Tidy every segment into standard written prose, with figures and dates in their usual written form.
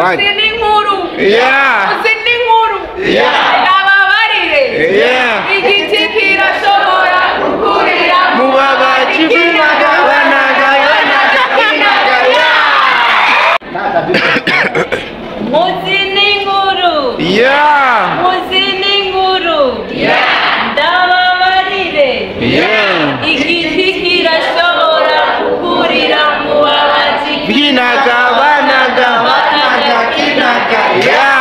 Muzini nkuru. Yeah. Muzini nkuru. Yeah. Ndababarire. Yeah. Igiti kirashobora gukurira mu babaji b'inagabanaga Muzini nkuru. Yeah. Muzini nkuru. Ndababarire. Yeah. Igiti kirashobora gukurira mu babaji b'inagabanaga kinaga. Yeah.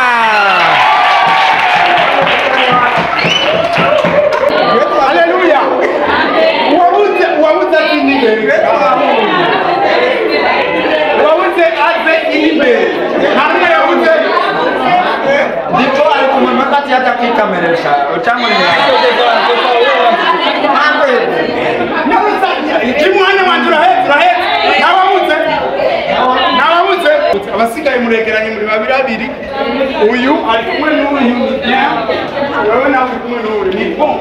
Haleluya. Wabuze imbere. Wabuze aze imbere. Hamwe yabuze. Ndipo alikumwambia kati hata kikameresha. Uchango ni Kimwana wanjura hetse. Nababuze. Abasigaye muregeranye muri babiri. Uyu ari kumwe n'uyu. Wewe nawe uri kumwe n'uyu. Ni bon.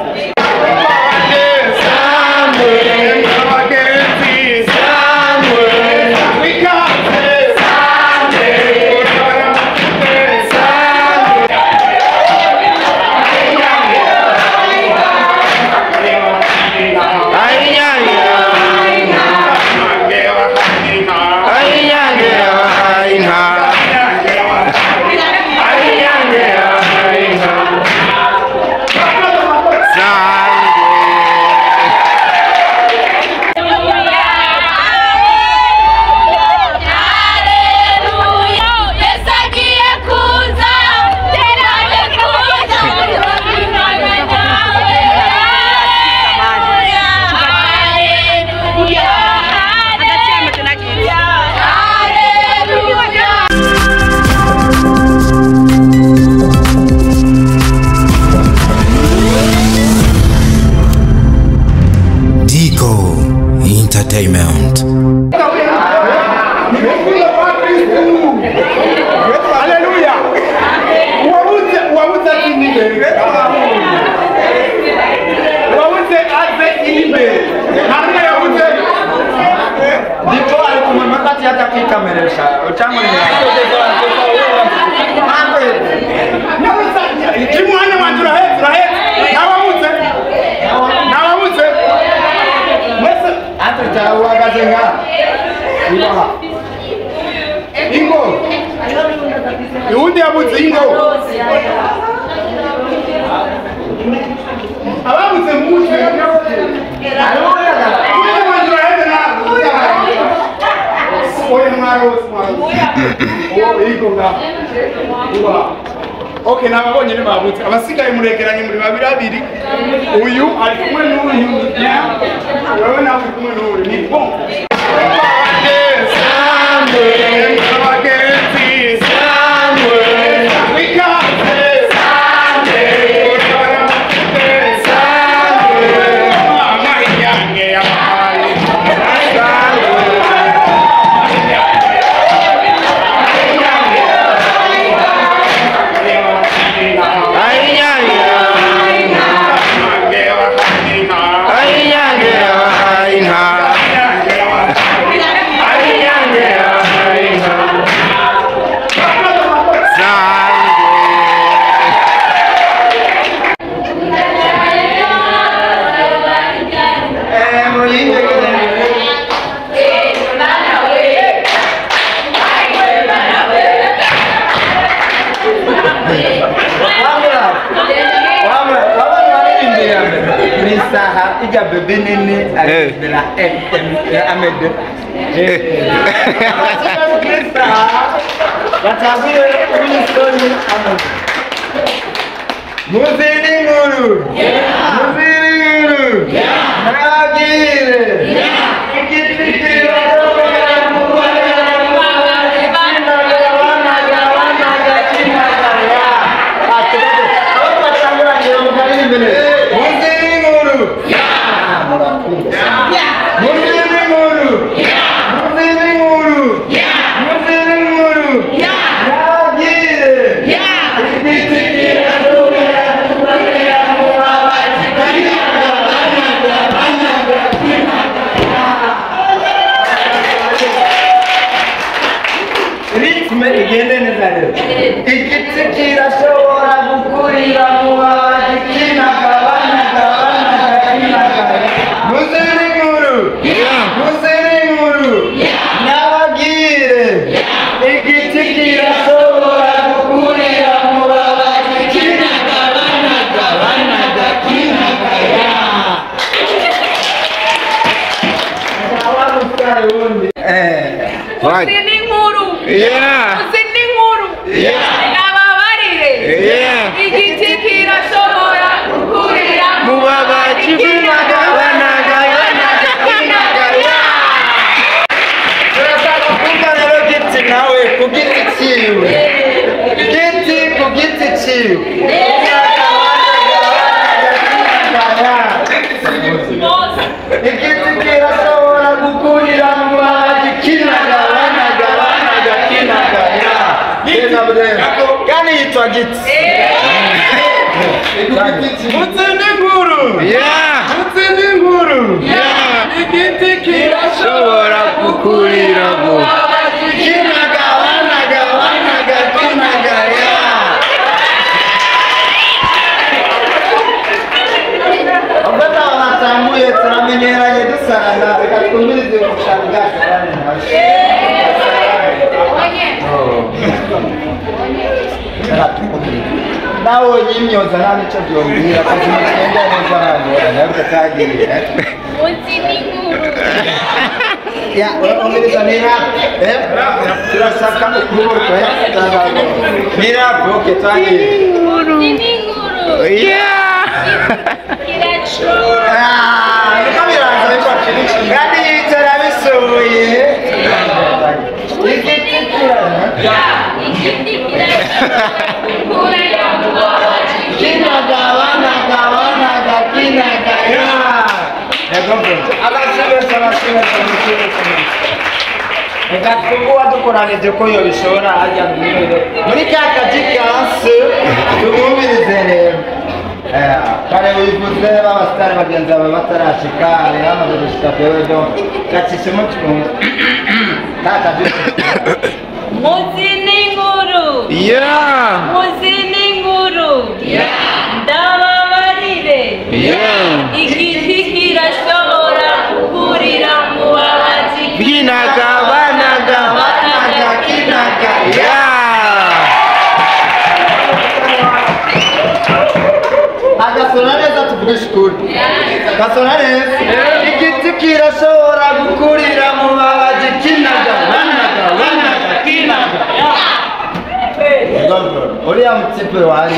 Entertainment. Haleluya. Wabuze imbere. Wabuze aze imbere. Hamwe yabuze. Ndipo alikumwambia kati hata kikameresha. Uchango ni Kimwana wanjura hetse. Nababuze. Atawagazenga ibaha ingo yundi yabuze ingo ababuze muje Okay, nababonye ni babutse abasigaye muregeranye muri babiri. Uyu ari kumwe n'uyu. Wewe nawe uri kumwe n'uyu. Ni bon. Saha ija bebe nene alibela amede. Watabuye unisoni amede. Muzini nguru. Nagire. Igende nezare. What? Muzini nkuru. Yeah. Muzini nkuru. Yeah. Nababarire. Yeah. Igiti kirashobora gukurira Mu babaji b'inagabanaga kinaga. Turashaka kumva rero giti nawe ku giti ciwe. Giti ku giti ciwe. Igiti kirashobora gukurira mu babaji kinaga. Kandi yitwa giti. Muzini nkuru. Yeah. Muzini nkuru. Yeah. Igiti Shobora gukurira mu Kinaga. Ubwo batambuye turamenyeranye dusanga reka twumvirize ubushaka bwacu abandi nawe. Nawe nyimyoza nta nicyo byongera akazi mugenda neza hano ariko atagiye. Muzini nkuru. Ya urakomeza ni rap turashaka ukuboko ni rap okay twagiye. Muzini nkuru. Yeah. Kirashobora. Niko biranza ariko kandi yicara bisuye. Igiti kirana. Igiti kirashobora gukurira mu babaji Kinaga. Reka twubuwa dukoranije ko yo bishobora hajya muri ka kazi kanse tumwumvirize rero. Kare wivuze b'abasitari bagenzi bawe batarashika hamaze gushika pewe do gacishemo twumva ka kazi. Muzini nkuru. Yeah. Muzini nkuru. Ndababarire. Yeah. Igiti kirashobora gukurira mu babaji Kinaga. Yeah. Agasona neza tuvuge shukuri. Gasona neza. Igiti kirashobora gukurira mu babaji kinaga. Uriya mutipe wari.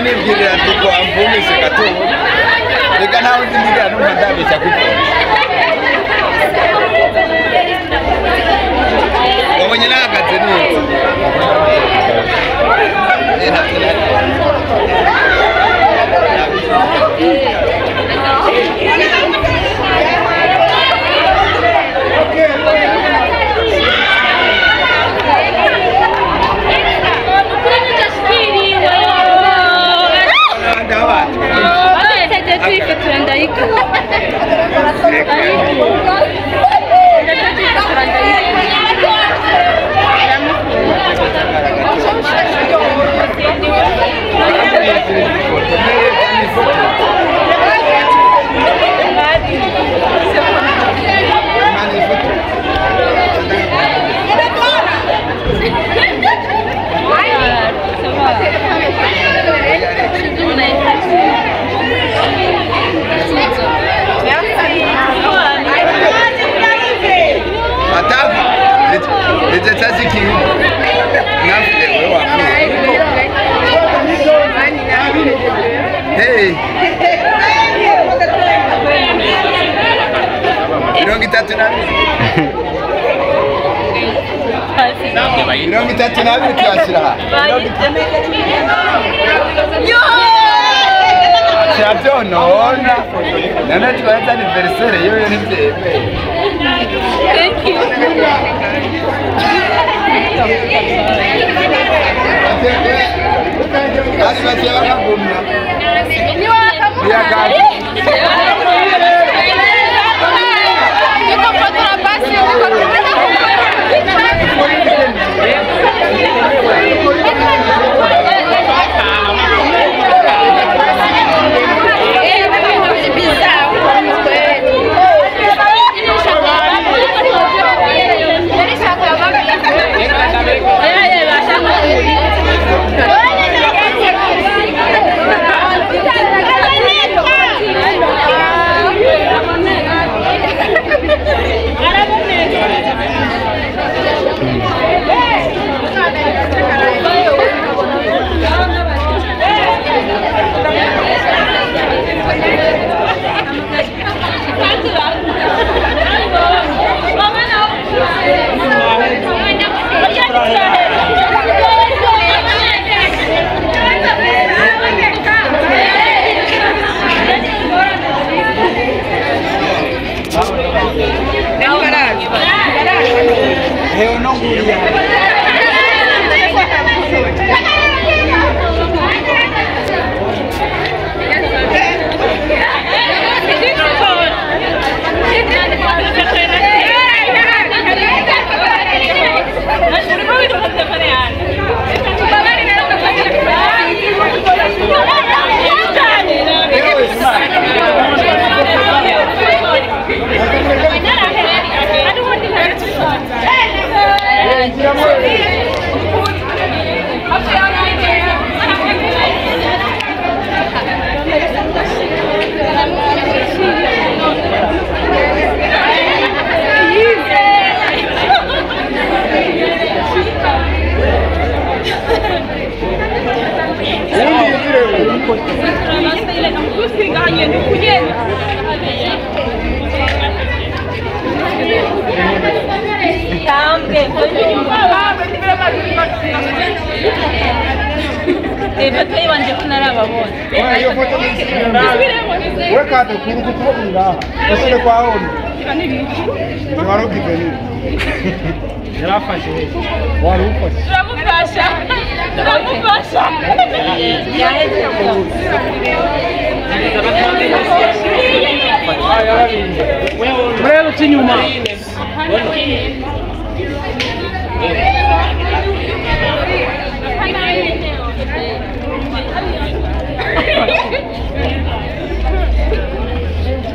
Nibwirira ndiko amvumise gato. Reka nawe ndindigira numva ndabeshya kuko. Wabonye nahagaze neza. Hey. Mirongo itatu n'abiri tuyashyira cyabyonona none tubaza anniversaire yo ntibyemeye. Thank you. Asibatia bakagumya.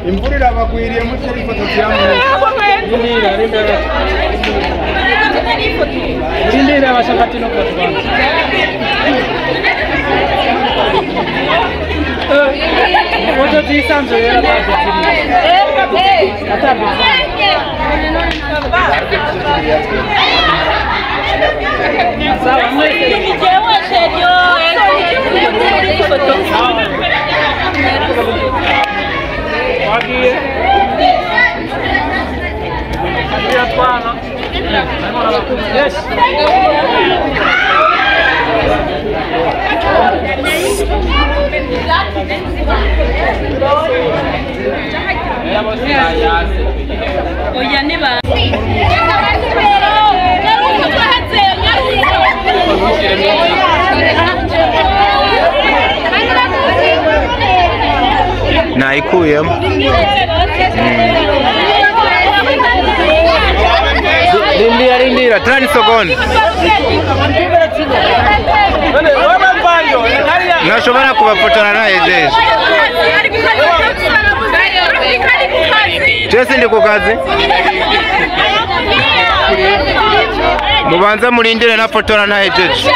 Imvura bakwiriye mu cyari foto cyamwe. Ndira bashakati no foto. Foto zisanzwe yera bakwiriye. Sawa mwese. Jewe shedio. Foto. Aqui. Aqui a pana. Yes. Oya neba. Naikuyemo. Rindira, 30 seconds. Nashobora kubafotora naye jeje. Jese ndi ku kazi. Mubanza murindire na fotora naye jeje.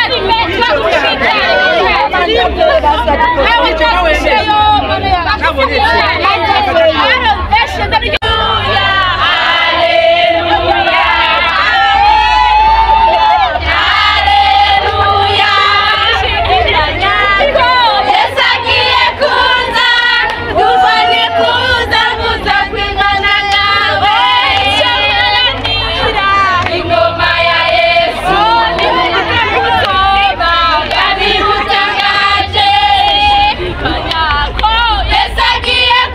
Yes, I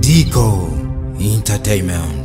Dico Entertainment.